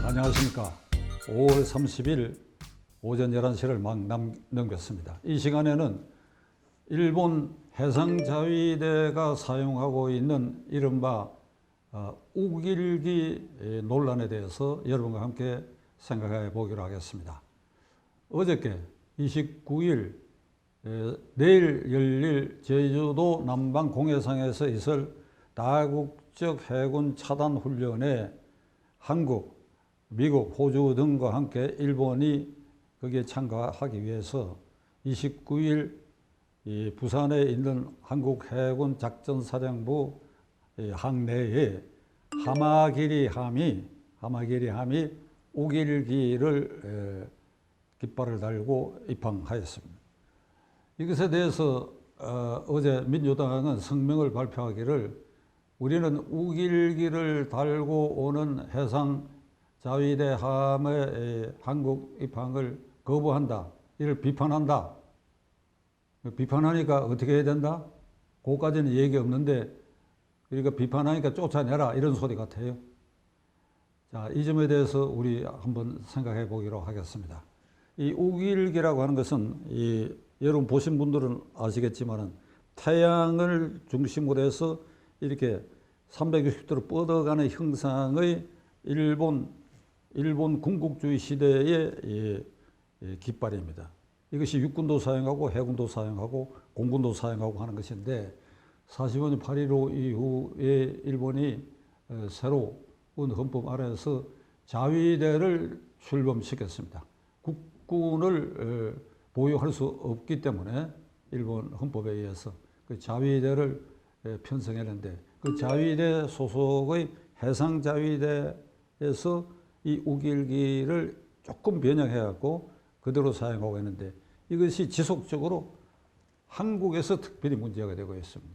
안녕하십니까. 5월 30일 오전 11시를 막 넘겼습니다. 이 시간에는 일본 해상자위대가 사용하고 있는 이른바 우길기 논란에 대해서 여러분과 함께 생각해 보기로 하겠습니다. 어저께 29일 내일 열릴 제주도 남방 공해상에서 있을 다국적 해군 차단 훈련에 한국, 미국, 호주 등과 함께 일본이 거기에 참가하기 위해서 29일 부산에 있는 한국 해군 작전사령부 항내에 하마기리 함이 우길기를 깃발을 달고 입항하였습니다. 이것에 대해서 어제 민주당은 성명을 발표하기를 우리는 우길기를 달고 오는 해상자위대 함의 한국 입항을 거부한다. 이를 비판한다. 비판하니까 어떻게 해야 된다? 그거까지는 얘기 없는데 우리가 비판하니까 쫓아내라 이런 소리 같아요. 자, 이 점에 대해서 우리 한번 생각해 보기로 하겠습니다. 이 우길기라고 하는 것은 여러분 보신 분들은 아시겠지만은 태양을 중심으로 해서 이렇게 360도로 뻗어가는 형상의 일본 군국주의 시대의 깃발입니다. 이것이 육군도 사용하고 해군도 사용하고 공군도 사용하고 하는 것인데 45년 8.15 이후에 일본이 새로운 헌법 아래에서 자위대를 출범시켰습니다. 국군을 보유할 수 없기 때문에 일본 헌법에 의해서 그 자위대를 편성했는데 그 자위대 소속의 해상자위대에서 이 우길기를 조금 변형해갖고 그대로 사용하고 있는데 이것이 지속적으로 한국에서 특별히 문제가 되고 있습니다.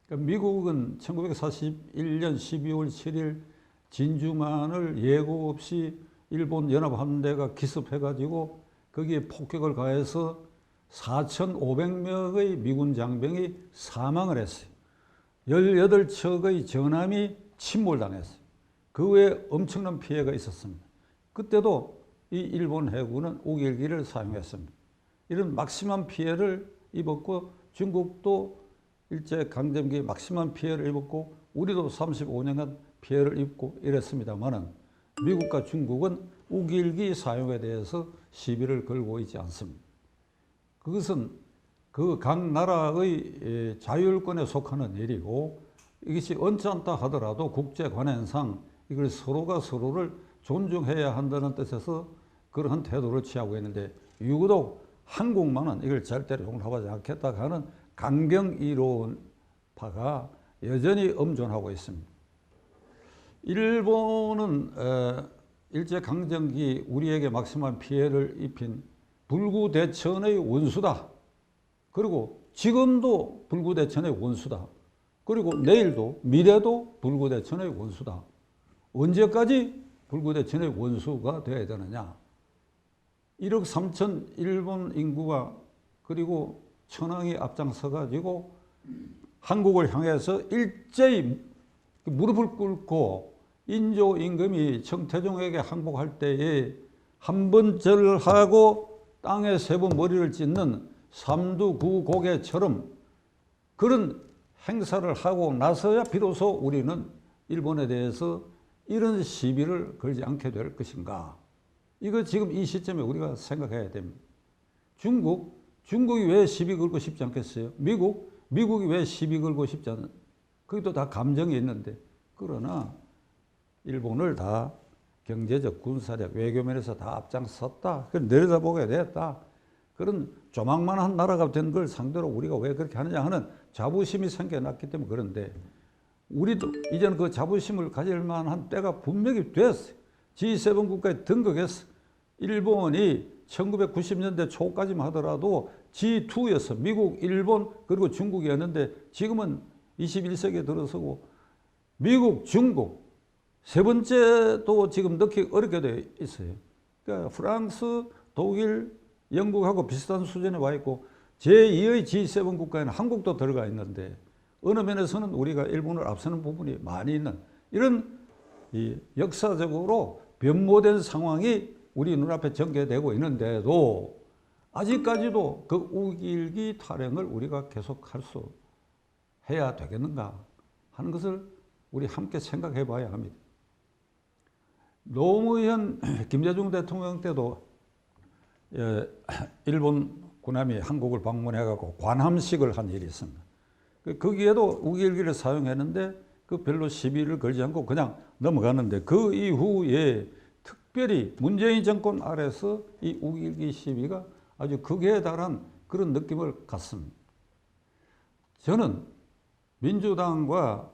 그러니까 미국은 1941년 12월 7일 진주만을 예고 없이 일본 연합함대가 기습해가지고 거기에 폭격을 가해서 4,500명의 미군 장병이 사망을 했어요. 18척의 전함이 침몰당했어요. 그 외에 엄청난 피해가 있었습니다. 그때도 이 일본 해군은 우길기를 사용했습니다. 이런 막심한 피해를 입었고 중국도 일제강점기에 막심한 피해를 입었고 우리도 35년간 피해를 입고 이랬습니다만은 미국과 중국은 우길기 사용에 대해서 시비를 걸고 있지 않습니다. 그것은 그 각 나라의 자율권에 속하는 일이고 이것이 언짢다 하더라도 국제관행상 이걸 서로가 서로를 존중해야 한다는 뜻에서 그러한 태도를 취하고 있는데 유독 한국만은 이걸 절대로 용납하지 않겠다 하는 강경 이론파가 여전히 엄존하고 있습니다. 일본은 일제강점기 우리에게 막심한 피해를 입힌 불구대천의 원수다. 그리고 지금도 불구대천의 원수다. 그리고 내일도 미래도 불구대천의 원수다. 언제까지 불구대천의 원수가 되어야 되느냐. 1억 3천 일본 인구가 그리고 천황이 앞장서 가지고 한국을 향해서 일제히 무릎을 꿇고 인조 임금이 청태종에게 항복할 때에 한 번 절하고 땅에 세 번 머리를 찢는 삼두구고개처럼 그런 행사를 하고 나서야 비로소 우리는 일본에 대해서 이런 시비를 걸지 않게 될 것인가. 이거 지금 이 시점에 우리가 생각해야 됩니다. 중국이 왜 시비 걸고 싶지 않겠어요? 미국이 왜 시비 걸고 싶지 않은? 그것도 다 감정이 있는데 그러나 일본을 다 경제적, 군사력, 외교면에서 다 앞장섰다. 그걸 내려다보게 됐다. 그런 조망만한 나라가 된 걸 상대로 우리가 왜 그렇게 하느냐 하는 자부심이 생겨났기 때문에 그런데 우리도 이제는 그 자부심을 가질 만한 때가 분명히 됐어요. G7 국가에 등극했어. 일본이 1990년대 초까지만 하더라도 G2였어. 미국, 일본, 그리고 중국이었는데 지금은 21세기에 들어서고 미국, 중국, 세 번째도 지금 넣기 어렵게 되어 있어요. 그러니까 프랑스, 독일, 영국하고 비슷한 수준에 와 있고 제2의 G7 국가에는 한국도 들어가 있는데 어느 면에서는 우리가 일본을 앞서는 부분이 많이 있는 이런 이 역사적으로 변모된 상황이 우리 눈앞에 전개되고 있는데도 아직까지도 그 우길기 탈행을 우리가 계속할 수 해야 되겠는가 하는 것을 우리 함께 생각해 봐야 합니다. 노무현 김대중 대통령 때도 일본 군함이 한국을 방문해 갖고 관함식을 한 일이 있습니다. 거기에도 우길기를 사용했는데 그 별로 시비를 걸지 않고 그냥 넘어갔는데 그 이후에 특별히 문재인 정권 아래서 이 우길기 시비가 아주 극에 달한 그런 느낌을 갖습니다. 저는 민주당과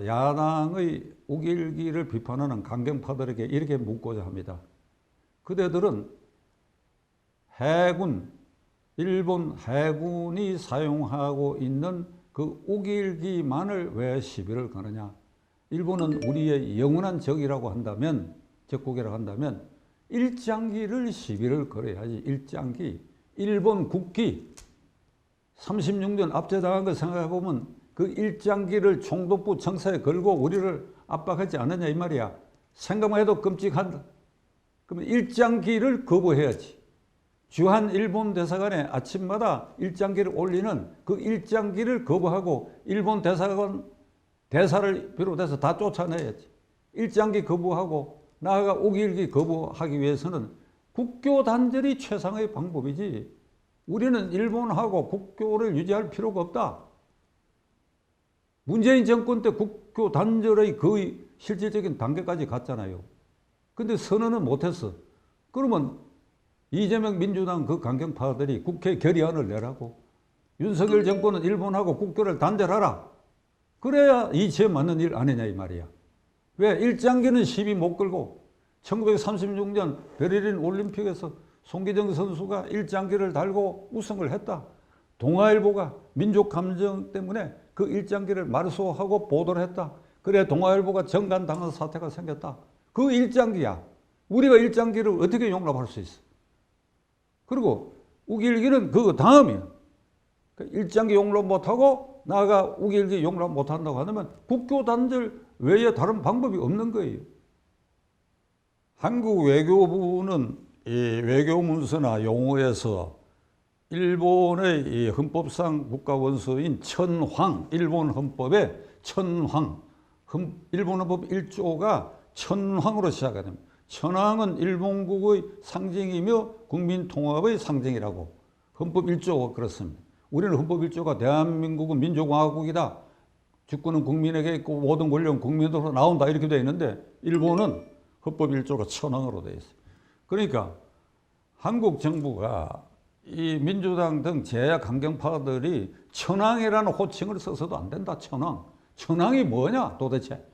야당의 우길기를 비판하는 강경파들에게 이렇게 묻고자 합니다. 그대들은 해군, 일본 해군이 사용하고 있는 그 우길기만을 왜 시비를 거느냐? 일본은 우리의 영원한 적이라고 한다면, 적국이라고 한다면 일장기를 시비를 걸어야지. 일장기, 일본 국기 36년 압제당한 걸 생각해보면 그 일장기를 총독부 청사에 걸고 우리를 압박하지 않느냐 이 말이야. 생각만 해도 끔찍한다. 그러면 일장기를 거부해야지. 주한 일본 대사관에 아침마다 일장기를 올리는 그 일장기를 거부하고 일본 대사관 대사를 비롯해서 다 쫓아내야지. 일장기 거부하고 나아가 우길기 거부하기 위해서는 국교 단절이 최상의 방법이지. 우리는 일본하고 국교를 유지할 필요가 없다. 문재인 정권 때 국교 단절의 거의 실질적인 단계까지 갔잖아요. 근데 선언은 못했어. 그러면 이재명 민주당 그 강경파들이 국회 결의안을 내라고 윤석열 정권은 일본하고 국교를 단절하라. 그래야 이치에 맞는 일 아니냐 이 말이야. 왜? 일장기는 시비 못 걸고 1936년 베를린 올림픽에서 송기정 선수가 일장기를 달고 우승을 했다. 동아일보가 민족 감정 때문에 그 일장기를 말소하고 보도를 했다. 그래 동아일보가 정간당한 사태가 생겼다. 그 일장기야. 우리가 일장기를 어떻게 용납할 수 있어? 그리고 우길기는 그 다음이야. 일장기 용납 못하고 나아가 우길기 용납 못한다고 하면 국교 단절 외에 다른 방법이 없는 거예요. 한국 외교부는 이 외교문서나 용어에서 일본의 이 헌법상 국가원수인 천황, 일본 헌법의 천황, 일본 헌법 1조가 천황으로 시작이 됩니다. 천황은 일본국의 상징이며 국민통합의 상징이라고 헌법 1조가 그렇습니다. 우리는 헌법 1조가 대한민국은 민주공화국이다. 주권은 국민에게 있고 모든 권력은 국민으로 나온다 이렇게 되어 있는데 일본은 헌법 1조가 천황으로 되어 있어요. 그러니까 한국 정부가 이 민주당 등 제야 강경파들이 천황이라는 호칭을 써서도 안 된다. 천황. 천황이 뭐냐 도대체.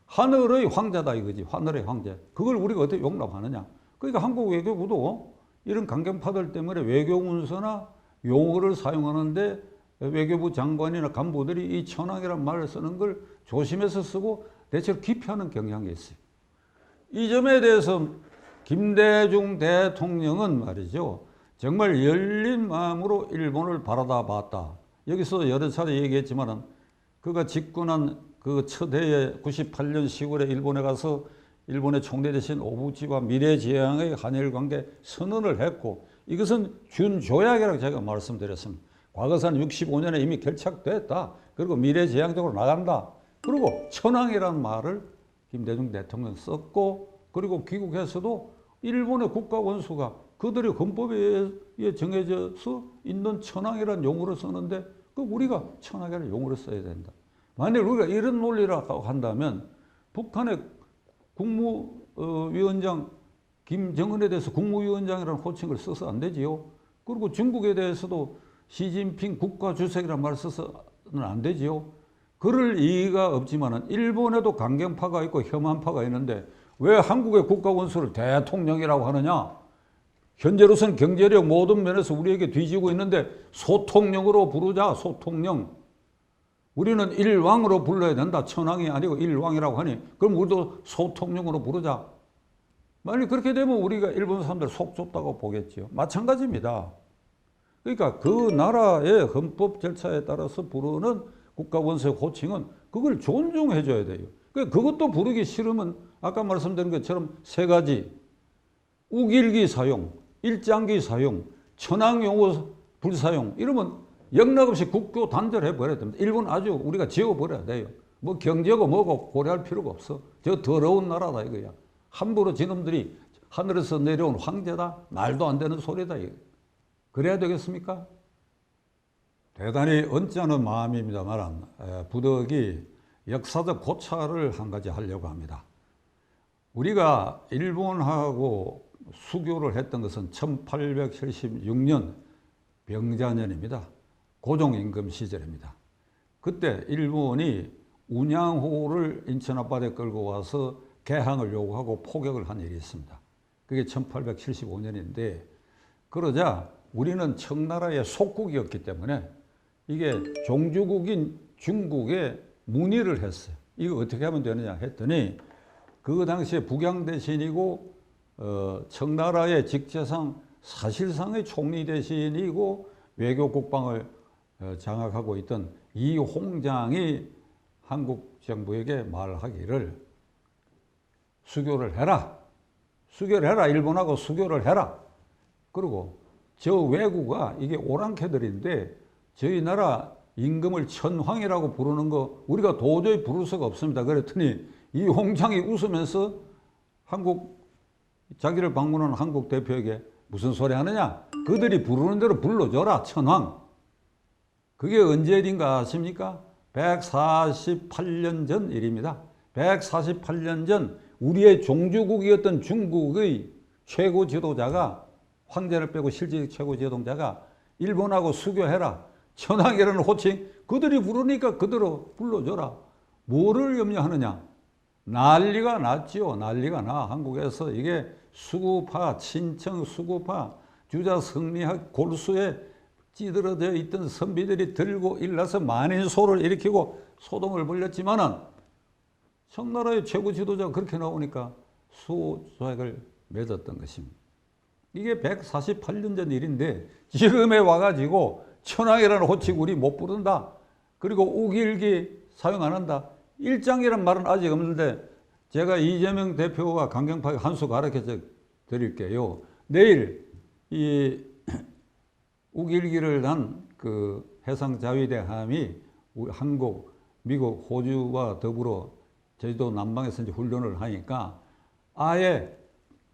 하늘의 황제다 이거지. 하늘의 황제. 그걸 우리가 어떻게 용납하느냐. 그러니까 한국 외교부도 이런 강경파들 때문에 외교문서나 용어를 사용하는데 외교부 장관이나 간부들이 이 천황이라는 말을 쓰는 걸 조심해서 쓰고 대체로 기피하는 경향이 있어요. 이 점에 대해서 김대중 대통령은 말이죠. 정말 열린 마음으로 일본을 바라다 봤다. 여기서 여러 차례 얘기했지만은 그가 집권한 그 첫 해에 98년 10월에 일본에 가서 일본의 총리 대신 오부치와 미래지향의 한일 관계 선언을 했고 이것은 준조약이라고 제가 말씀드렸습니다. 과거사는 65년에 이미 결착됐다. 그리고 미래지향적으로 나간다. 그리고 천황이라는 말을 김대중 대통령 썼고 그리고 귀국해서도 일본의 국가원수가 그들의 헌법에 정해져서 있는 천황이라는 용어를 쓰는데 그 우리가 천황이라는 용어를 써야 된다. 만약 우리가 이런 논리라고 한다면 북한의 국무위원장 김정은에 대해서 국무위원장이라는 호칭을 써서 안 되지요. 그리고 중국에 대해서도 시진핑 국가주석이라는 말을 써서는 안 되지요. 그럴 이유가 없지만 일본에도 강경파가 있고 혐한파가 있는데 왜 한국의 국가원수를 대통령이라고 하느냐. 현재로서는 경제력 모든 면에서 우리에게 뒤지고 있는데 소통령으로 부르자. 소통령. 우리는 일왕으로 불러야 된다. 천황이 아니고 일왕이라고 하니 그럼 우리도 소통령으로 부르자. 만약 그렇게 되면 우리가 일본 사람들 속 좁다고 보겠지요. 마찬가지입니다. 그러니까 그 나라의 헌법 절차에 따라서 부르는 국가원수의 호칭은 그걸 존중해 줘야 돼요. 그것도 부르기 싫으면 아까 말씀드린 것처럼 세 가지 우길기 사용, 일장기 사용, 천황용어 불사용 이러면 영락없이 국교 단절해 버려야 됩니다. 일본 아주 우리가 지워버려야 돼요. 뭐 경제고 뭐고 고려할 필요가 없어. 저 더러운 나라다 이거야. 함부로 지놈들이 하늘에서 내려온 황제다. 말도 안 되는 소리다 이거. 그래야 되겠습니까? 대단히 언짢은 마음입니다만 부덕이 역사적 고찰을 한 가지 하려고 합니다. 우리가 일본하고 수교를 했던 것은 1876년 병자년입니다. 고종임금 시절입니다. 그때 일본이 운양호를 인천 앞바다에 끌고 와서 개항을 요구하고 포격을 한 일이 있습니다. 그게 1875년인데 그러자 우리는 청나라의 속국이었기 때문에 이게 종주국인 중국에 문의를 했어요. 이거 어떻게 하면 되느냐 했더니 그 당시에 북양대신이고 청나라의 직제상 사실상의 총리 대신이고 외교국방을 장악하고 있던 이홍장이 한국 정부에게 말하기를 수교를 해라. 수교를 해라. 일본하고 수교를 해라. 그리고 저 왜구가 이게 오랑캐들인데 저희 나라 임금을 천황이라고 부르는 거 우리가 도저히 부를 수가 없습니다. 그랬더니 이홍장이 웃으면서 자기를 방문한 한국 대표에게 무슨 소리 하느냐? 그들이 부르는 대로 불러줘라. 천황. 그게 언제 일인가 아십니까? 148년 전 일입니다. 148년 전 우리의 종주국이었던 중국의 최고 지도자가 황제를 빼고 실질 최고 지도자가 일본하고 수교해라. 천황이라는 호칭 그들이 부르니까 그대로 불러줘라. 뭐를 염려하느냐? 난리가 났지요. 난리가 나. 한국에서 이게 수구파, 친청 수구파, 주자 성리학 골수에 찌들어져 있던 선비들이 들고 일어나서 만인소를 일으키고 소동을 벌였지만은 청나라의 최고 지도자가 그렇게 나오니까 수조약을 맺었던 것입니다. 이게 148년 전 일인데 지금에 와가지고 천황이라는 호칭 우리 못 부른다. 그리고 우길기 사용 안 한다. 일장이란 말은 아직 없는데 제가 이재명 대표와 강경파에 한 수 가르쳐 드릴게요. 내일 이 우길기를 한 그 해상자위대함이 한국, 미국, 호주와 더불어 제주도 남방에서 이제 훈련을 하니까 아예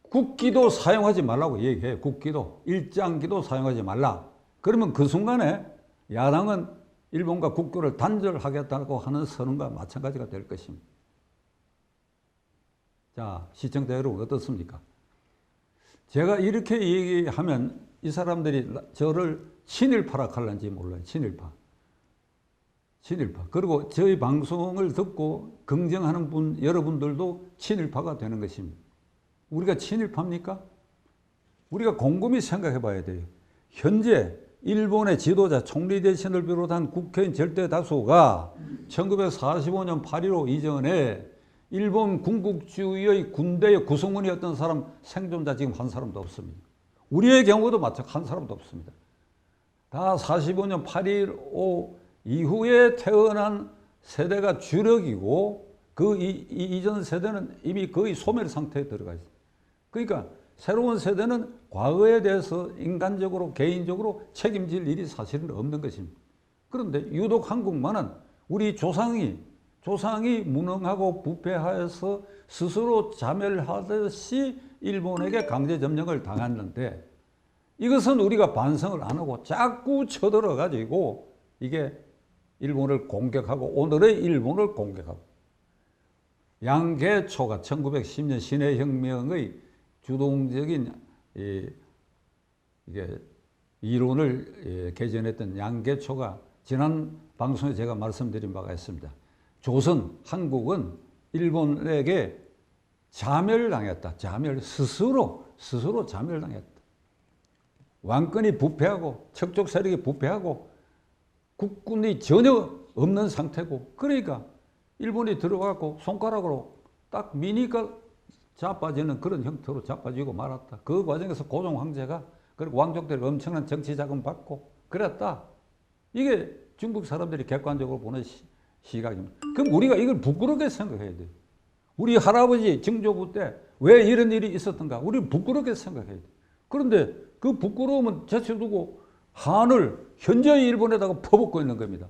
국기도 사용하지 말라고 얘기해요. 국기도. 일장기도 사용하지 말라. 그러면 그 순간에 야당은 일본과 국교를 단절하겠다고 하는 선언과 마찬가지가 될 것입니다. 자, 시청자 여러분 어떻습니까? 제가 이렇게 얘기하면 이 사람들이 저를 친일파라 할는지 몰라요. 친일파. 그리고 저희 방송을 듣고 긍정하는 분, 여러분들도 친일파가 되는 것입니다. 우리가 친일파입니까? 우리가 곰곰이 생각해 봐야 돼요. 현재 일본의 지도자 총리 대신을 비롯한 국회의원 절대 다수가 1945년 8.15 이전에 일본 군국주의의 군대의 구성원이었던 사람 생존자 지금 한 사람도 없습니다. 우리의 경우도 마찬가지 한 사람도 없습니다. 다 45년 8.15 이후에 태어난 세대가 주력이고 그 이전 세대는 이미 거의 소멸 상태에 들어가 있습니다. 그러니까 새로운 세대는 과거에 대해서 인간적으로 개인적으로 책임질 일이 사실은 없는 것입니다. 그런데 유독 한국만은 우리 조상이 무능하고 부패하여서 스스로 자멸하듯이 일본에게 강제 점령을 당했는데 이것은 우리가 반성을 안 하고 자꾸 쳐들어 가지고 이게 일본을 공격하고 오늘의 일본을 공격하고 양계초가 1910년 신해혁명의 주동적인 이게 이론을 개전했던 양계초가 지난 방송에 제가 말씀드린 바가 있습니다. 한국은 일본에게 자멸당했다. 스스로 자멸당했다. 왕권이 부패하고 척족 세력이 부패하고 국군이 전혀 없는 상태고 그러니까 일본이 들어가고 손가락으로 딱 미니까 자빠지는 그런 형태로 자빠지고 말았다. 그 과정에서 고종 황제가 그리고 왕족들이 엄청난 정치 자금 받고 그랬다. 이게 중국 사람들이 객관적으로 보는 시각입니다. 그럼 우리가 이걸 부끄럽게 생각해야 돼요. 우리 할아버지 증조부 때 왜 이런 일이 있었던가? 우리는 부끄럽게 생각해야 돼요. 그런데 그 부끄러움은 제쳐두고 한을 현재의 일본에다가 퍼붓고 있는 겁니다.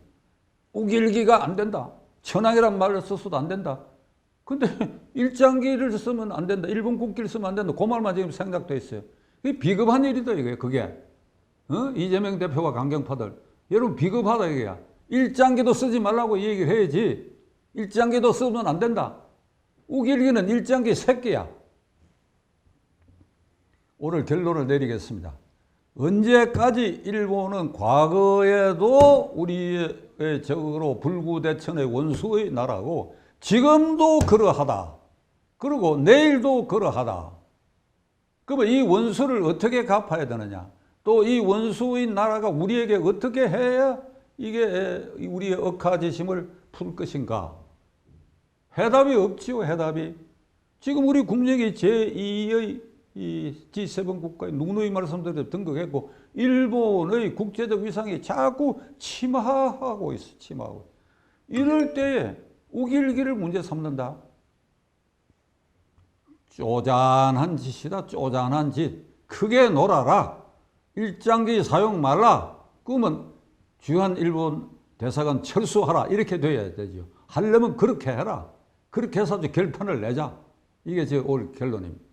우길기가 안 된다. 천황이란 말을 써서도 안 된다. 근데 일장기를 쓰면 안 된다. 일본 국기를 쓰면 안 된다. 그 말만 지금 생각돼 있어요. 이게 비겁한 일이다, 이게. 그게. 이재명 대표와 강경파들. 여러분, 비겁하다, 이게야. 일장기도 쓰지 말라고 얘기를 해야지. 일장기도 쓰면 안 된다. 우길기는 일장기 새끼야. 오늘 결론을 내리겠습니다. 언제까지 일본은 과거에도 우리의 적으로 불구대천의 원수의 나라고 지금도 그러하다. 그리고 내일도 그러하다. 그러면 이 원수를 어떻게 갚아야 되느냐? 또 이 원수인 나라가 우리에게 어떻게 해야 이게 우리의 억하지심을 풀 것인가? 해답이 없지요, 해답이. 지금 우리 국력이 제2의 이 G7 국가에 누누이 말씀드려 등극했고 일본의 국제적 위상이 자꾸 침하하고 있어, 침하하고. 이럴 때에 우길기를 문제 삼는다. 쪼잔한 짓이다, 쪼잔한 짓. 크게 놀아라. 일장기 사용 말라. 그러면 주한 일본 대사관 철수하라. 이렇게 돼야 되죠. 하려면 그렇게 해라. 그렇게 해서 결판을 내자. 이게 제 올 결론입니다.